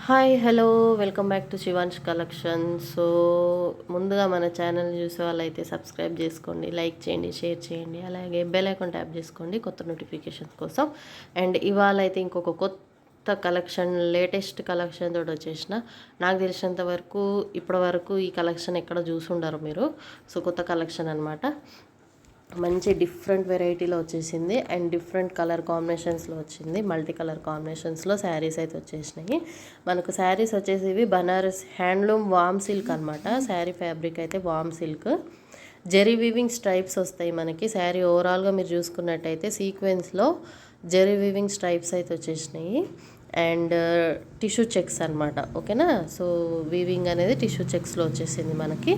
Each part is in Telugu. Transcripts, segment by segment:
Hi hello welcome back to Shivansh collection. So ముందుగా మన ఛానల్ చూసే వాళ్ళైతే సబ్స్క్రైబ్ చేసుకోండి, లైక్ చేయండి, షేర్ చేయండి, అలాగే బెల్ ఐకాన్ ట్యాప్ చేసుకోండి కొత్త నోటిఫికేషన్స్ కోసం. అండ్ ఇవాళ అయితే ఇంకొక కొత్త కలెక్షన్, లేటెస్ట్ కలెక్షన్ తోటి వచ్చేసిన. నాకు తెలిసినంత వరకు ఇప్పటి వరకు ఈ కలెక్షన్ ఎక్కడ చూసుండరు మీరు. సో కొత్త కలెక్షన్ అనమాట. మంచి డిఫరెంట్ వెరైటీలో వచ్చేసింది అండ్ డిఫరెంట్ కలర్ కాంబినేషన్స్లో వచ్చింది. మల్టీ కలర్ కాంబినేషన్స్లో శారీస్ అయితే వచ్చేసినాయి. మనకు శారీస్ వచ్చేసి ఇవి బనారస్ హ్యాండ్లూమ్ వామ్ సిల్క్ అనమాట. శారీ ఫ్యాబ్రిక్ అయితే వామ్ సిల్క్, జెరీ వీవింగ్ స్ట్రైప్స్ వస్తాయి మనకి. శారీ ఓవరాల్గా మీరు చూసుకున్నట్టయితే సీక్వెన్స్లో జెరీ వీవింగ్ స్ట్రైప్స్ అయితే వచ్చేసినాయి అండ్ టిష్యూ చెక్స్ అనమాట. ఓకేనా. సో వీవింగ్ అనేది టిష్యూ చెక్స్లో వచ్చేసింది మనకి.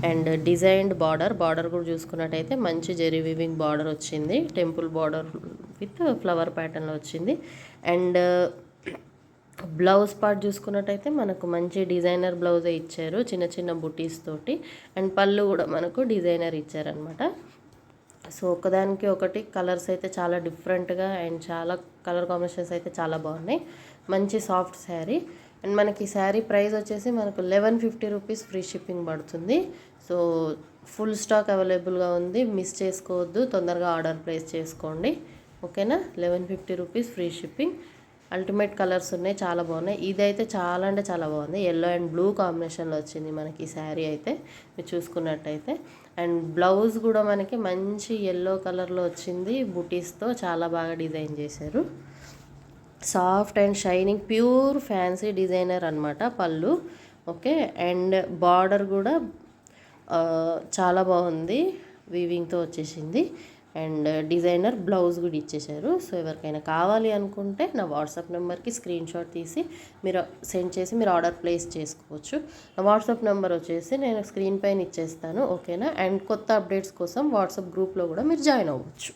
అండ్ డిజైన్డ్ బార్డర్ కూడా చూసుకున్నట్టయితే మంచి జెరీ వీవింగ్ బార్డర్ వచ్చింది. టెంపుల్ బార్డర్ విత్ ఫ్లవర్ ప్యాటర్న్లో వచ్చింది. అండ్ బ్లౌజ్ పార్ట్ చూసుకున్నట్టయితే మనకు మంచి డిజైనర్ బ్లౌజే ఇచ్చారు, చిన్న చిన్న బుటీస్ తోటి. అండ్ పళ్ళు కూడా మనకు డిజైనర్ ఇచ్చారనమాట. సో ఒకదానికి ఒకటి కలర్స్ అయితే చాలా డిఫరెంట్గా అండ్ చాలా కలర్ కాంబినేషన్స్ అయితే చాలా బాగున్నాయి. మంచి సాఫ్ట్ శారీ. అండ్ మనకి శారీ ప్రైస్ వచ్చేసి మనకు 1150 రూపీస్ ఫ్రీ షిప్పింగ్ పడుతుంది. సో ఫుల్ స్టాక్ అవైలబుల్గా ఉంది, మిస్ చేసుకోవద్దు, తొందరగా ఆర్డర్ ప్లేస్ చేసుకోండి. ఓకేనా. 1150 rupees free shipping. Ultimate colours ఉన్నాయి, చాలా బాగున్నాయి. ఇదైతే చాలా అంటే చాలా బాగుంది. ఎల్లో అండ్ బ్లూ కాంబినేషన్లో వచ్చింది మనకి ఈ శారీ అయితే మీరు చూసుకున్నట్టయితే. అండ్ బ్లౌజ్ కూడా మనకి మంచి ఎల్లో కలర్లో వచ్చింది, బుటీస్తో చాలా బాగా డిజైన్ చేశారు. Soft and shining pure fancy designer అనమాట పళ్ళు. ఓకే. అండ్ బార్డర్ కూడా చాలా బాగుంది, వీవింగ్తో వచ్చేసింది. అండ్ డిజైనర్ బ్లౌజ్ కూడా ఇచ్చేసారు. సో ఎవరికైనా కావాలి అనుకుంటే నా వాట్సాప్ నెంబర్కి స్క్రీన్ షాట్ తీసి మీరు సెండ్ చేసి మీరు ఆర్డర్ ప్లేస్ చేసుకోవచ్చు. నా వాట్సాప్ నెంబర్ వచ్చేసి నేను స్క్రీన్ పైన ఇచ్చేస్తాను. ఓకేనా. అండ్ కొత్త అప్డేట్స్ కోసం వాట్సాప్ గ్రూప్లో కూడా మీరు జాయిన్ అవ్వచ్చు.